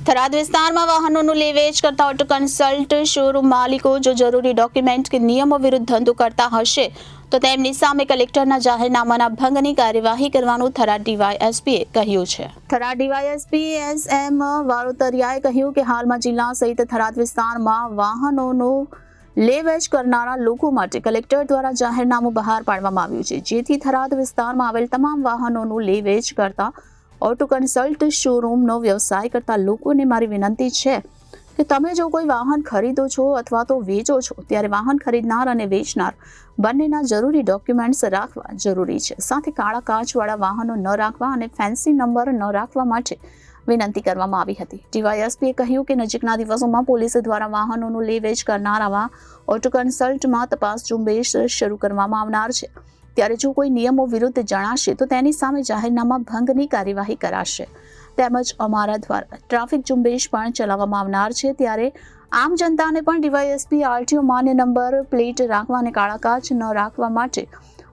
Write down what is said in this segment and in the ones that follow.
થરાદ વિસ્તારમાં વાહનોનું લે વેચ કરતા ઓટો કન્સલ્ટ શોરૂમ માલિકો જો જરૂરી ડોક્યુમેન્ટ કે નિયમો વિરુદ્ધ ધંધો કરતા હશે તો તેમની સામે કલેક્ટરના જાહેરનામાના ભંગની કાર્યવાહી કરવાનું થરાદ ડીવાયએસપીએ કહ્યું છે। થરાદ ડીવાયએસપી એસ.એમ. વારોતરિયાએ કહ્યું કે હાલમાં જિલ્લા સહિત થરાદ વિસ્તારમાં વાહનોનું લે વેચ કરનારા લોકો માટે કલેક્ટર દ્વારા જાહેરનામું બહાર પાડવામાં આવ્યું છે, જેથી થરાદ વિસ્તારમાં આવેલ તમામ વાહનોનું લે વેચ કરતા ઓટો કન્સલ્ટ શોરૂમનો વ્યવસાય કરતા લોકોને મારી વિનંતી છે કે તમે જો કોઈ વાહન ખરીદો છો અથવા તો વેચો છો ત્યારે વાહન ખરીદનાર અને વેચનાર બંનેના જરૂરી ડોક્યુમેન્ટ્સ રાખવા જરૂરી છે। સાથે કાળા કાચવાળા વાહનો ન રાખવા અને ફેન્સી નંબર ન રાખવા માટે વિનંતી કરવામાં આવી હતી। ડીવાયએસપીએ કહ્યું કે નજીકના દિવસોમાં પોલીસ દ્વારા વાહનોનું લે વેચ કરનાર આવા ઓટો કન્સલ્ટમાં તપાસ ઝુંબેશ શરૂ કરવામાં આવનાર છે, ત્યારે જો કોઈ નિયમો વિરુદ્ધ જણાશે તો તેની સામે જાહેરનામા ભંગની કાર્યવાહી કરાશે। તેમજ અમારા દ્વારા ટ્રાફિક ઝુંબેશ પણ ચલાવવામાં આવનાર છે, ત્યારે આમ જનતાને પણ ડીવાયએસપી આરટીઓ માન્ય નંબર પ્લેટ રાખવા અને કાળા કાચ ન રાખવા માટે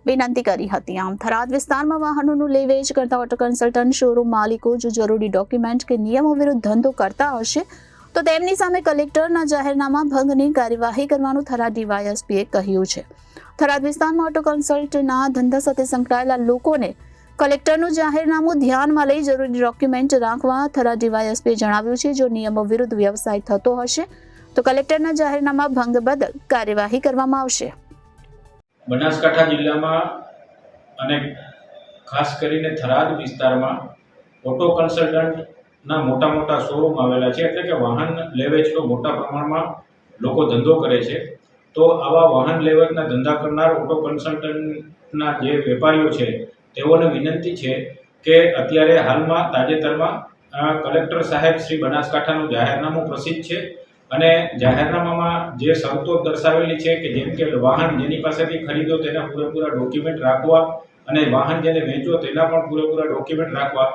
વિનંતી કરી હતી। આમ થરાદ વિસ્તારમાં વાહનોનું લે વેચ કરતા ઓટો કન્સલ્ટન્ટ શોરૂમ માલિકો જો જરૂરી ડોક્યુમેન્ટ કે નિયમો વિરુદ્ધ ધંધો કરતા હશે તો તેમની સામે કલેક્ટરના જાહેરનામા ભંગની કાર્યવાહી કરવાનું થરાદ ડીવાયએસપીએ કહ્યું છે। થરાદ વિસ્તારમાં ઓટો કન્સલ્ટના ધંધા સાથે સંકળાયેલા લોકોને કલેક્ટરનું જાહેરનામું ધ્યાનમાં લઈ જરૂરી ડોક્યુમેન્ટ રાખવા થરાદ ડીવાયએસપીએ જણાવ્યું છે। જો નિયમો વિરુદ્ધ વ્યવસાય થતો હશે તો કલેક્ટરના જાહેરનામા ભંગ બદલ કાર્યવાહી કરવામાં આવશે। બનાસકાંઠા જિલ્લામાં અને ખાસ કરીને થરાદ વિસ્તારમાં ઓટો કન્સલ્ટન્ટના મોટા મોટા શોરૂમ આવેલા છે, એટલે કે વાહન લેવેચનો મોટા પ્રમાણમાં લોકો ધંધો કરે છે। તો આવા વાહન લેવેચના ધંધા કરનાર ઓટો કન્સલ્ટન્ટના જે વેપારીઓ છે તેઓને વિનંતી છે કે અત્યારે હાલમાં તાજેતરમાં કલેક્ટર સાહેબ શ્રી બનાસકાંઠાનું જાહેરનામું પ્રસિદ્ધ છે અને જાહેરનામામાં જે શરતો દર્શાવેલી છે કે જેમ કે વાહન જેની પાસેથી ખરીદો તેના પૂરેપૂરા ડોક્યુમેન્ટ રાખવા અને વાહન જેને વેચો તેના પણ પૂરેપૂરા ડોક્યુમેન્ટ રાખવા,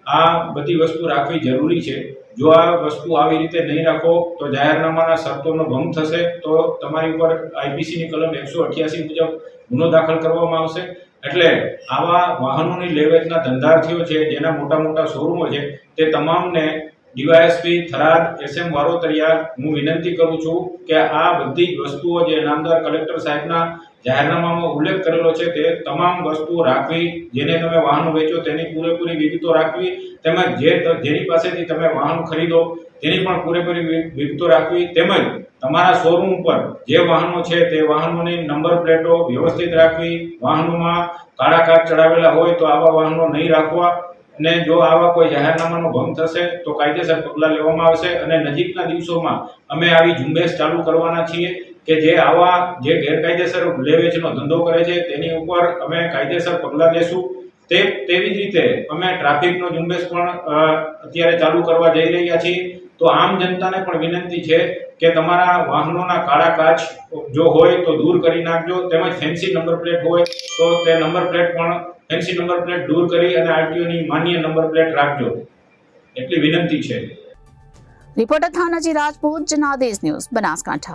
આ બધી વસ્તુ રાખવી જરૂરી છે। જો આ વસ્તુ આવી રીતે નહીં રાખો તો જાહેરનામાના શરતોનો ભંગ થશે, તો તમારી ઉપર આઈપીસીની કલમ 188 મુજબ ગુનો દાખલ કરવામાં આવશે। એટલે આવા વાહનોની લેવેચના ધંધાર્થીઓ છે જેના મોટા મોટા શોરૂમો છે તે તમામને ડીવાયએસપી થરાદ એસ.એમ. વારોતરિયા હું વિનંતી કરું છું કે આ બધી જ વસ્તુઓ જે નામદાર કલેક્ટર સાહેબના જાહેરનામામાં ઉલ્લેખ કરેલો છે તે તમામ વસ્તુઓ રાખવી, જેને તમે વાહનો વેચો તેની પૂરેપૂરી વિગતો રાખવી, તેમજ જેની પાસેથી તમે વાહન ખરીદો તેની પણ પૂરેપૂરી વિગતો રાખવી, તેમજ તમારા શોરૂમ પર જે વાહનો છે તે વાહનોની નંબર પ્લેટો વ્યવસ્થિત રાખવી, વાહનોમાં કાળા કાચ ચડાવેલા હોય તો આવા વાહનો નહીં રાખવા અને જો આવા કોઈ જાહેરનામાનો ભંગ થશે તો કાયદેસર પગલાં લેવામાં આવશે। અને નજીકના દિવસોમાં અમે આવી ઝુંબેશ ચાલુ કરવાના છીએ કે જે આવા જે ગેરકાયદેસર લેવેચનો ધંધો કરે છે તેની ઉપર અમે કાયદેસર પગલાં લેશું। તેવી જ રીતે અમે ટ્રાફિકનો ઝુંબેશ પણ અત્યારે ચાલુ કરવા જઈ રહ્યા છીએ। તો આમ જનતાને પણ વિનંતી છે કે તમારા વાહનોના કાળા કાચ જો હોય તો દૂર કરી નાખજો, તેમજ ફેન્સી નંબર પ્લેટ હોય તો તે નંબર પ્લેટ પણ ફેન્સી નંબર પ્લેટ દૂર કરી અને આરટીઓની માન્ય નંબર પ્લેટ રાખજો, એટલી વિનંતી છે। Reporter Thanaji Rajput, Janadesh news, Banaskantha.